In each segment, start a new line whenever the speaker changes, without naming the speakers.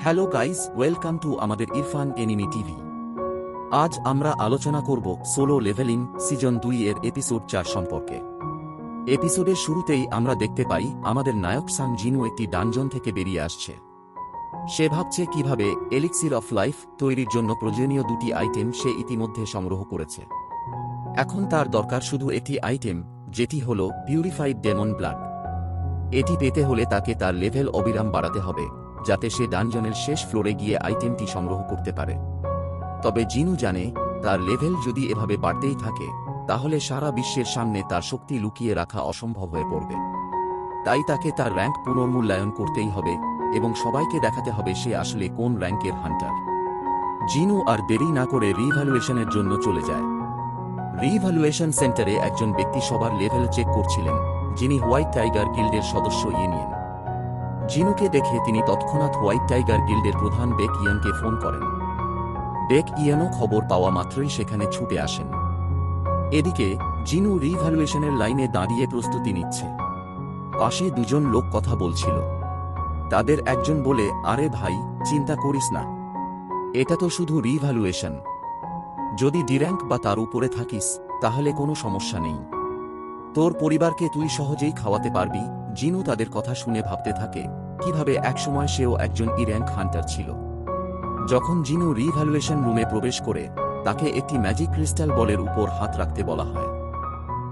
Hello guys, welcome to আমাদের Irfan enemy TV. আজ আমরা আলোচনা করব সোলো লেভেলিং সিজন 2 এর এপিসোড 4 সম্পর্কে। এপিসোডের শুরুতেই আমরা দেখতে পাই আমাদের নায়ক সাং জিনু একটি ডানজন থেকে বেরিয়ে আসছে। সে ভাবছে কিভাবে এলিক্সির অফ লাইফ তৈরির জন্য প্রয়োজনীয় দুটি আইটেম সে ইতিমধ্যে সংগ্রহ করেছে। এখন তার দরকার শুধু একটি আইটেম, যেটি হল পিউরিফাইড ডেমন ব্লাড। এটি পেতে হলে তাকে তার লেভেল অবিরাম বাড়াতে হবে, যাতে সে ডানজনের শেষ ফ্লোরে গিয়ে আইটেমটি সংগ্রহ করতে পারে। তবে জিনু জানে, তার লেভেল যদি এভাবে বাড়তেই থাকে তাহলে সারা বিশ্বের সামনে তার শক্তি লুকিয়ে রাখা অসম্ভব হয়ে পড়বে। তাই তাকে তার র্যাঙ্ক পুনর্মূল্যায়ন করতেই হবে এবং সবাইকে দেখাতে হবে সে আসলে কোন র্যাঙ্কের হান্টার। জিনু আর দেরি না করে রিভ্যালুয়েশনের জন্য চলে যায়। রিভ্যালুয়েশন সেন্টারে একজন ব্যক্তি সবার লেভেল চেক করছিলেন, যিনি হোয়াইট টাইগার গিল্ডের সদস্য ইয়েনিয়েন। জিনুকে দেখে তিনি তৎক্ষণাৎ হোয়াইট টাইগার গিল্ডের প্রধান বেক ইয়ানকে ফোন করেন। বেক ইয়ানও খবর পাওয়া মাত্রই সেখানে ছুটে আসেন। এদিকে জিনু রিভ্যালুয়েশনের লাইনে দাঁড়িয়ে প্রস্তুতি নিচ্ছে। পাশে দুজন লোক কথা বলছিল। তাদের একজন বলে, আরে ভাই, চিন্তা করিস না, এটা তো শুধু রিভ্যালুয়েশন। যদি ডি র্যাঙ্ক বা তার উপরে থাকিস তাহলে কোনো সমস্যা নেই, তোর পরিবারকে তুই সহজেই খাওয়াতে পারবি। জিনু তাদের কথা শুনে ভাবতে থাকে কিভাবে একসময় সেও একজন ই র্যাঙ্ক হান্টার ছিল। যখন জিনু রিভ্যালুয়েশন রুমে প্রবেশ করে, তাকে একটি ম্যাজিক ক্রিস্টাল বলের উপর হাত রাখতে বলা হয়,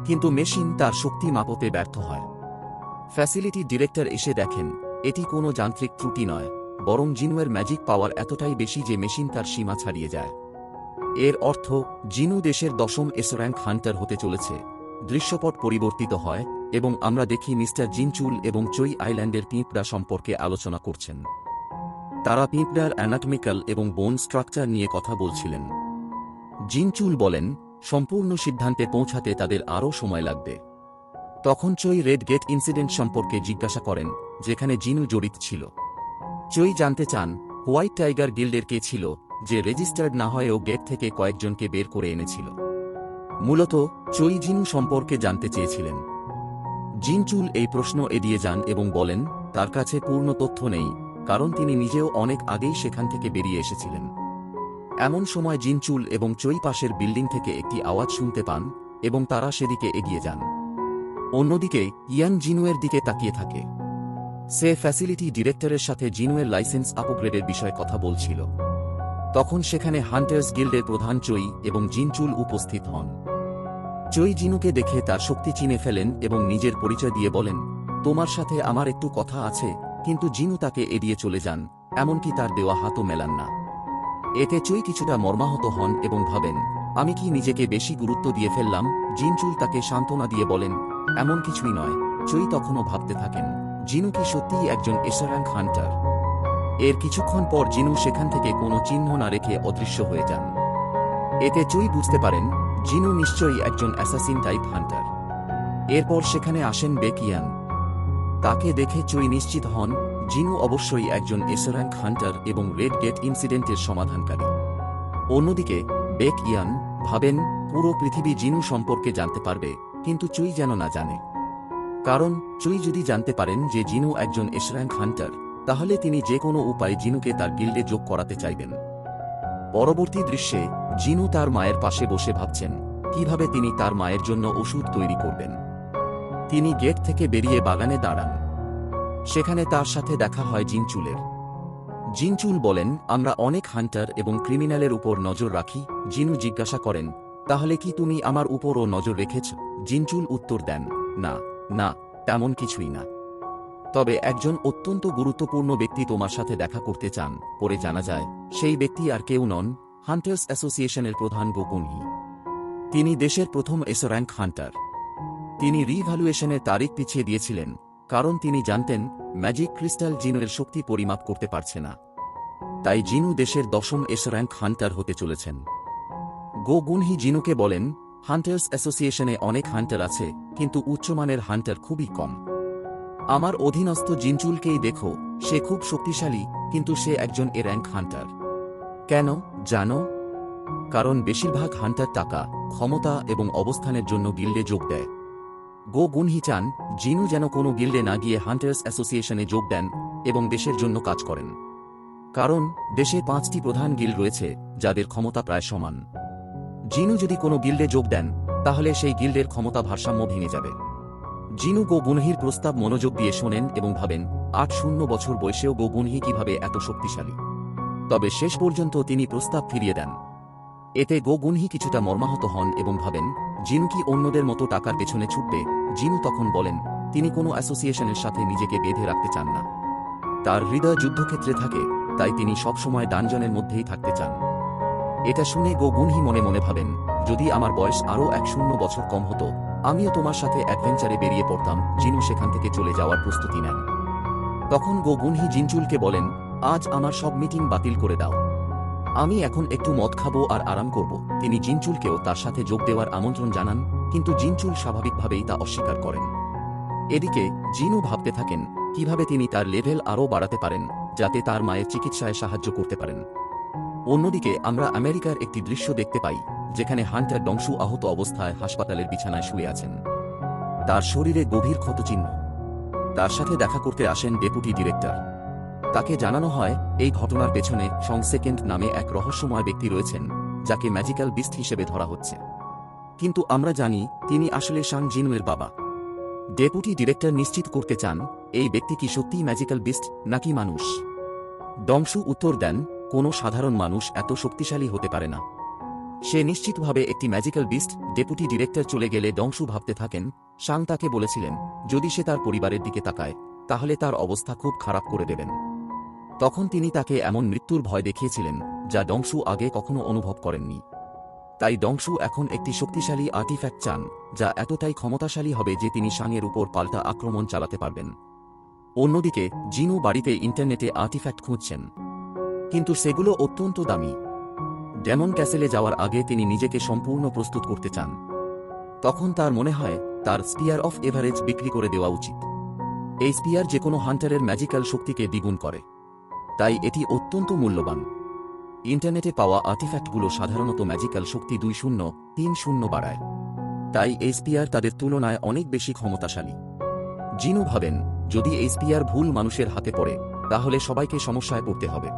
কিন্তু মেশিন তার শক্তি মাপতে ব্যর্থ হয়। ফ্যাসিলিটি ডিরেক্টর এসে দেখেন এটি কোনো যান্ত্রিক ত্রুটি নয়, বরং জিনুয়ের ম্যাজিক পাওয়ার এতটাই বেশি যে মেশিন তার সীমা ছাড়িয়ে যায়। এর অর্থ জিনু দেশের 10ম এস র্যাঙ্ক হান্টার হতে চলেছে। দৃশ্যপট পরিবর্তিত হয় এবং আমরা দেখি মিস্টার জিনচুল এবং চই আইল্যান্ডের পিঁপড়া সম্পর্কে আলোচনা করছেন। তারা পিঁপড়ার অ্যানাটমিক্যাল এবং বোন স্ট্রাকচার নিয়ে কথা বলছিলেন। জিনচুল বলেন, সম্পূর্ণ সিদ্ধান্তে পৌঁছাতে তাদের আরও সময় লাগবে। তখন চই রেড গেট ইনসিডেন্ট সম্পর্কে জিজ্ঞাসা করেন, যেখানে জিনু জড়িত ছিল। চই জানতে চান হোয়াইট টাইগার গিল্ডের কে ছিল যে রেজিস্টার্ড না হয়েও গেট থেকে কয়েকজনকে বের করে এনেছিল। মূলত চই জিনু সম্পর্কে জানতে চেয়েছিলেন। জিনচুল এই প্রশ্ন এড়িয়ে যান এবং বলেন তার কাছে পূর্ণ তথ্য নেই, কারণ তিনি নিজেও অনেক আগেই সেখান থেকে বেরিয়ে এসেছিলেন। এমন সময় জিনচুল এবং চই পাশের বিল্ডিং থেকে একটি আওয়াজ শুনতে পান এবং তারা সেদিকে এগিয়ে যান। অন্যদিকে ইয়ান জিনুয়ের দিকে তাকিয়ে থাকে। সে ফ্যাসিলিটি ডিরেক্টরের সাথে জিনুয়ের লাইসেন্স আপগ্রেডের বিষয়ে কথা বলছিল। তখন সেখানে হান্টার্স গিল্ডের প্রধান চই এবং জিনচুল উপস্থিত হন। চই জিনুকে দেখে তার শক্তি চিনে ফেলেন এবং নিজের পরিচয় দিয়ে বলেন, তোমার সাথে আমার একটু কথা আছে। কিন্তু জিনু তাকে এড়িয়ে চলে যান, এমনকি তার দেওয়া হাতও মেলান না। এতে চই কিছুটা মর্মাহত হন এবং ভাবেন, আমি কি নিজেকে বেশি গুরুত্ব দিয়ে ফেললাম। জিনচুল তাকে সান্ত্বনা দিয়ে বলেন, এমন কিছুই নয়। চই তখনও ভাবতে থাকেন, জিনু কি সত্যিই একজন এস র্যাঙ্ক হান্টার। এর কিছুক্ষণ পর জিনু সেখান থেকে কোনো চিহ্ন না রেখে অদৃশ্য হয়ে যান। এতে চই বুঝতে পারেন জিনু নিশ্চয়ই একজন অ্যাসাসিন টাইপ হান্টার। এরপর সেখানে আসেন বেক ইয়ান। তাকে দেখে চই নিশ্চিত হন জিনু অবশ্যই একজন এস র্যাঙ্ক হান্টার এবং রেড গেট ইনসিডেন্টের সমাধানকারী। অন্যদিকে বেক ইয়ান ভাবেন পুরো পৃথিবী জিনু সম্পর্কে জানতে পারবে, কিন্তু চুই যেন না জানে। কারণ চুই যদি জানতে পারেন যে জিনু একজন এস র্যাঙ্ক হান্টার, তাহলে তিনি যে কোনো উপায়ে জিনুকে তার গিল্ডে যোগ করাতে চাইবেন। পরবর্তী দৃশ্যে জিনু তার মায়ের পাশে বসে ভাবছেন কিভাবে তিনি তার মায়ের জন্য ওষুধ তৈরি করবেন। তিনি গেট থেকে বেরিয়ে বাগানে দাঁড়ান। সেখানে তার সাথে দেখা হয় জিনচুলের। জিনচুল বলেন, আমরা অনেক হান্টার এবং ক্রিমিনালের উপর নজর রাখি। জিনু জিজ্ঞাসা করেন, তাহলে কি তুমি আমার উপরও নজর রেখেছ? জিনচুল উত্তর দেন, না না, তেমন কিছুই না। তবে একজন অত্যন্ত গুরুত্বপূর্ণ ব্যক্তি তোমার সাথে দেখা করতে চান। পরে জানা যায় সেই ব্যক্তি আর কেউ নন, হান্টার্স অ্যাসোসিয়েশনের প্রধান গো গুনহি। তিনি দেশের প্রথম এস র্যাঙ্ক হান্টার। তিনি রিভ্যালুয়েশনের তারিখ পিছিয়ে দিয়েছিলেন, কারণ তিনি জানতেন ম্যাজিক ক্রিস্টাল জিনুয়ের শক্তি পরিমাপ করতে পারছে না। তাই জিনু দেশের 10ম এস র্যাঙ্ক হান্টার হতে চলেছেন। গো গুনহি জিনুকে বলেন, হান্টার্স অ্যাসোসিয়েশনে অনেক হান্টার আছে, কিন্তু উচ্চমানের হান্টার খুবই কম। আমার অধীনস্থ জিনচুলকেই দেখো, সে খুব শক্তিশালী, কিন্তু সে একজন এ র্যাঙ্ক হান্টার। কেন জানো? কারণ বেশিরভাগ হান্টার টাকা, ক্ষমতা এবং অবস্থানের জন্য গিল্ডে যোগ দেয়। গো গুনহি চান জিনু যেন কোনো গিল্ডে না গিয়ে হান্টার্স অ্যাসোসিয়েশনে যোগ দেন এবং দেশের জন্য কাজ করেন। কারণ দেশে 5টি প্রধান গিল্ড রয়েছে যাদের ক্ষমতা প্রায় সমান। জিনু যদি কোনো গিল্ডে যোগ দেন তাহলে সেই গিল্ডের ক্ষমতা ভারসাম্য ভেঙে যাবে। জিনু গো গুনহির প্রস্তাব মনোযোগ দিয়ে শোনেন এবং ভাবেন 8 বছর বয়সেও গো গুনহি কিভাবে এত শক্তিশালী। তবে শেষ পর্যন্ত তিনি প্রস্তাব ফিরিয়ে দেন। এতে গো গুনহি কিছুটা মর্মাহত হন এবং ভাবেন জিনু কি অন্যদের মতো টাকার পেছনে ছুটবে। জিনু তখন বলেন তিনি কোনো অ্যাসোসিয়েশনের সাথে নিজেকে বেঁধে রাখতে চান না। তার হৃদয় যুদ্ধক্ষেত্রে থাকে, তাই তিনি সবসময় ডানজনের মধ্যেই থাকতে চান। এটা শুনে গো গুনহি মনে মনে ভাবেন যদি আমার বয়স আরও 1 বছর কম হতো আমিও তোমার সাথে অ্যাডভেঞ্চারে বেরিয়ে পড়তাম। জিনু সেখান থেকে চলে যাওয়ার প্রস্তুতি নেন। তখন গো গুনহি জিনচুলকে বলেন আজ আমার সব মিটিং বাতিল করে দাও, আমি এখন একটু মদ খাবো আর আরাম করব। তিনি জিনচুলকেও তার সাথে যোগ দেওয়ার আমন্ত্রণ জানান, কিন্তু জিনচুল স্বাভাবিকভাবেই তা অস্বীকার করেন। এদিকে জিনু ভাবতে থাকেন কিভাবে তিনি তার লেভেল আরও বাড়াতে পারেন যাতে তার মায়ের চিকিৎসায় সাহায্য করতে পারেন। অন্যদিকে আমরা আমেরিকার একটি দৃশ্য দেখতে পাই যেখানে হান্টার ডংশু আহত অবস্থায় হাসপাতালের বিছানায় শুয়ে আছেন। তার শরীরে গভীর ক্ষতচিহ্ন। তার সাথে দেখা করতে আসেন ডেপুটি ডিরেক্টর। তাকে জানানো হয় এই ঘটনার পেছনে সং সেকেন্ড নামে এক রহস্যময় ব্যক্তি রয়েছেন যাকে ম্যাজিক্যাল বিস্ট হিসেবে ধরা হচ্ছে, কিন্তু আমরা জানি তিনি আসলে শাং জিনুয়ের বাবা। ডেপুটি ডিরেক্টর নিশ্চিত করতে চান এই ব্যক্তি কি সত্যিই ম্যাজিক্যাল বিস্ট নাকি মানুষ। ডংশু উত্তর দেন কোনো সাধারণ মানুষ এত শক্তিশালী হতে পারে না, সে নিশ্চিতভাবে একটি ম্যাজিক্যাল বিস্ট। ডেপুটি ডিরেক্টর চলে গেলে ডংশু ভাবতে থাকেন শাং তাকে বলেছিলেন যদি সে তার পরিবারের দিকে তাকায় তাহলে তার অবস্থা খুব খারাপ করে দেবেন। তখন তিনি তাকে এমন মৃত্যুর ভয় দেখিয়েছিলেন যা ডংশু আগে কখনো অনুভব করেননি। তাই ডংশু এখন একটি শক্তিশালী আর্টিফ্যাক্ট চান যা এতটাই ক্ষমতাশালী হবে যে তিনি শাংয়ের উপর পাল্টা আক্রমণ চালাতে পারবেন। অন্যদিকে জিনু বাড়িতে ইন্টারনেটে আর্টিফ্যাক্ট খুঁজছেন, কিন্তু সেগুলো অত্যন্ত দামি। ডেমন ক্যাসেলে যাওয়ার আগে তিনি নিজেকে সম্পূর্ণ প্রস্তুত করতে চান। তখন তার মনে হয় তার স্পিয়ার অফ এভারেজ বিক্রি করে দেওয়া উচিত। এই স্পিয়ার যে কোনো হান্টারের ম্যাজিক্যাল শক্তিকে দ্বিগুণ করে, তাই এটি অত্যন্ত মূল্যবান। ইন্টারনেটে পাওয়া আর্টিফ্যাক্টগুলো সাধারণত ম্যাজিক্যাল শক্তি 2030 বাড়ায়, তাই এই স্পিয়ার তাদের তুলনায় অনেক বেশি ক্ষমতাশালী। জিনু ভাবেন যদি এই স্পিয়ার ভুল মানুষের হাতে পড়ে তাহলে সবাইকে সমস্যায় পড়তে হবে।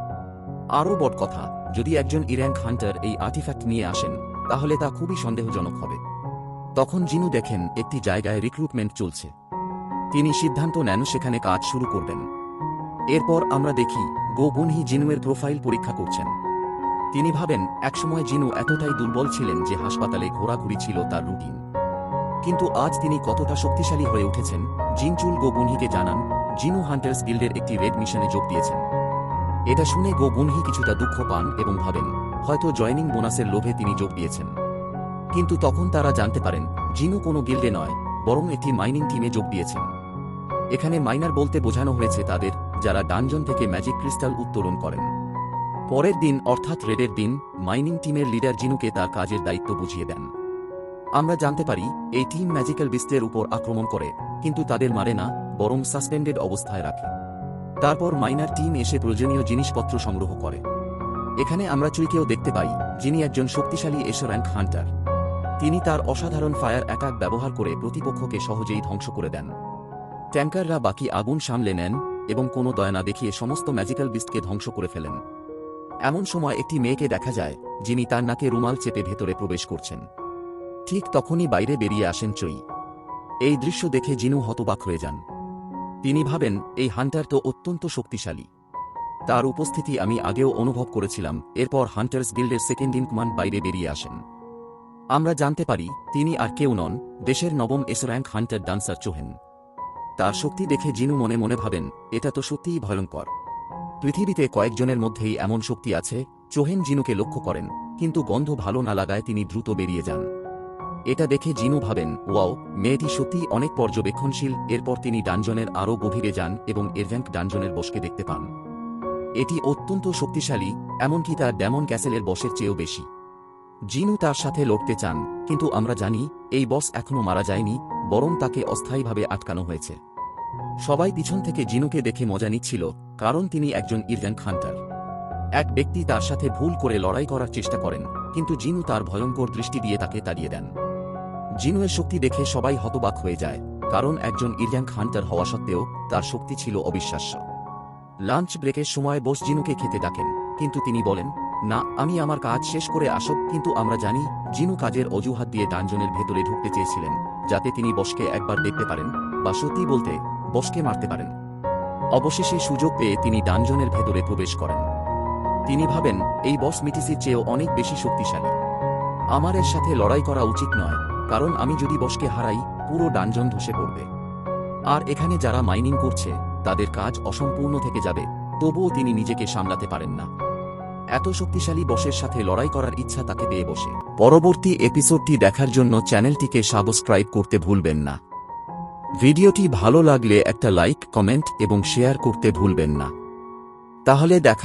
আরও বড় কথা, যদি একজন ইর্যাঙ্ক হান্টার এই আর্টিফ্যাক্ট নিয়ে আসেন তাহলে তা খুবই সন্দেহজনক হবে। তখন জিনু দেখেন একটি জায়গায় রিক্রুটমেন্ট চলছে। তিনি সিদ্ধান্ত নেন সেখানে কাজ শুরু করবেন। এরপর আমরা দেখি গো গুনহি জিনুয়ের প্রোফাইল পরীক্ষা করছেন। তিনি ভাবেন একসময় জিনু এতটাই দুর্বল ছিলেন যে হাসপাতালে ঘোরাঘুরি ছিল তার রুটিন, কিন্তু আজ তিনি কতটা শক্তিশালী হয়ে উঠেছেন। জিনচুল গো গুনহিকে জানান জিনু হান্টার্স গিল্ডের একটি রেড মিশনে যোগ দিয়েছেন। এটা শুনে গো গুনহি কিছুটা দুঃখ পান এবং ভাবেন হয়তো জয়নিং বোনাসের লোভে তিনি যোগ দিয়েছেন। কিন্তু তখন তারা জানতে পারেন জিনু কোনো গিল্ডে নয়, বরং একটি মাইনিং টিমে যোগ দিয়েছেন। এখানে মাইনার বলতে বোঝানো হয়েছে তাদের যারা ডানজন থেকে ম্যাজিক ক্রিস্টাল উত্তোলন করেন। পরের দিন অর্থাৎ রেডের দিন মাইনিং টিমের লিডার জিনুকে তার কাজের দায়িত্ব বুঝিয়ে দেন। আমরা জানতে পারি এই টিম ম্যাজিক্যাল বিস্টের উপর আক্রমণ করে, কিন্তু তাদের মারে না, বরং সাসপেন্ডেড অবস্থায় রাখে। তারপর মাইনার টিম এসে প্রয়োজনীয় জিনিসপত্র সংগ্রহ করে। এখানে আমরা চুইকেও দেখতে পাই, যিনি একজন শক্তিশালী এসো র্যাঙ্ক হান্টার। তিনি তার অসাধারণ ফায়ার অ্যাটাক ব্যবহার করে প্রতিপক্ষকে সহজেই ধ্বংস করে দেন। ট্যাঙ্কাররা বাকি আগুন সামলে নেন এবং কোনো দয়া না দেখিয়ে সমস্ত ম্যাজিক্যাল বিস্টকে ধ্বংস করে ফেলেন। এমন সময় একটি মেয়েকে দেখা যায় যিনি তার নাকে রুমাল চেপে ভেতরে প্রবেশ করছেন। ঠিক তখনই বাইরে বেরিয়ে আসেন চই। এই দৃশ্য দেখে জিনু হতবাক হয়ে যান। তিনি ভাবেন এই হান্টার তো অত্যন্ত শক্তিশালী, তার উপস্থিতি আমি আগেও অনুভব করেছিলাম। এরপর হান্টার্স গিল্ডের সেকেন্ড ইন কমান্ড বাইরে বেরিয়ে আসেন। আমরা জানতে পারি তিনি আর কেউ নন, দেশের নবম এসো র্যাঙ্ক হান্টার ডান্সার চোহেন। তার শক্তি দেখে জিনু মনে মনে ভাবেন এটা তো সত্যিই ভয়ঙ্কর। পৃথিবীতে কয়েকজনের মধ্যেই এমন শক্তি আছে। চোহেন জিনুকে লক্ষ্য করেন, কিন্তু গন্ধ ভালো না লাগায় তিনি দ্রুত বেরিয়ে যান। এটা দেখে জিনু ভাবেন ওয়াও, মেয়েটি সত্যিই অনেক পর্যবেক্ষণশীল। এরপর তিনি ডানজনের আরও গভীরে যান এবং এরভ্যাঙ্ক ডানজনের বসকে দেখতে পান। এটি অত্যন্ত শক্তিশালী, এমনকি তার ডেমন ক্যাসেলের বসের চেয়েও বেশি। জিনু তার সাথে লড়তে চান, কিন্তু আমরা জানি এই বস এখনও মারা যায়নি, বরং তাকে অস্থায়ীভাবে আটকানো হয়েছে। সবাই পিছন থেকে জিনুকে দেখে মজা নিচ্ছিল, কারণ তিনি একজন ইরজ্যাঙ্ক হান্টার। এক ব্যক্তি তার সাথে ভুল করে লড়াই করার চেষ্টা করেন, কিন্তু জিনু তার ভয়ঙ্কর দৃষ্টি দিয়ে তাকে তাড়িয়ে দেন। জিনুয়ের শক্তি দেখে সবাই হতবাক হয়ে যায়, কারণ একজন ইরজ্যাঙ্ক হান্টার হওয়া সত্ত্বেও তার শক্তি ছিল অবিশ্বাস্য। লাঞ্চ ব্রেকের সময় বস জিনুকে খেতে ডাকেন, কিন্তু তিনি বলেন, না, আমি আমার কাজ শেষ করে আসব। কিন্তু আমরা জানি জিনু কাজের অজুহাত দিয়ে ডানজনের ভেতরে ঢুকতে চেয়েছিলেন, যাতে তিনি বসকে একবার দেখতে পারেন বা সত্যি বলতে বসকে মারতে পারেন। অবশেষে সুযোগ পেয়ে তিনি ডানজনের ভেতরে প্রবেশ করেন। তিনি ভাবেন, এই বস মিটিসির চেয়েও অনেক বেশি শক্তিশালী। আমার এর সাথে লড়াই করা উচিত নয়, কারণ আমি যদি বসকে হারাই পুরো ডানজন ধসে পড়বে। আর এখানে যারা মাইনিং করছে তাদের কাজ অসম্পূর্ণ থেকে যাবে। তবুও তিনি নিজেকে সামলাতে পারেন না। এত শক্তিশালী বসের সাথে লড়াই করার ইচ্ছা তাকে পেয়ে বসে। পরবর্তী এপিসোডটি দেখার জন্য চ্যানেলটিকে সাবস্ক্রাইব করতে ভুলবেন না। ভিডিওটি ভালো লাগলে একটা লাইক, কমেন্ট এবং শেয়ার করতে ভুলবেন না। তাহলে দেখা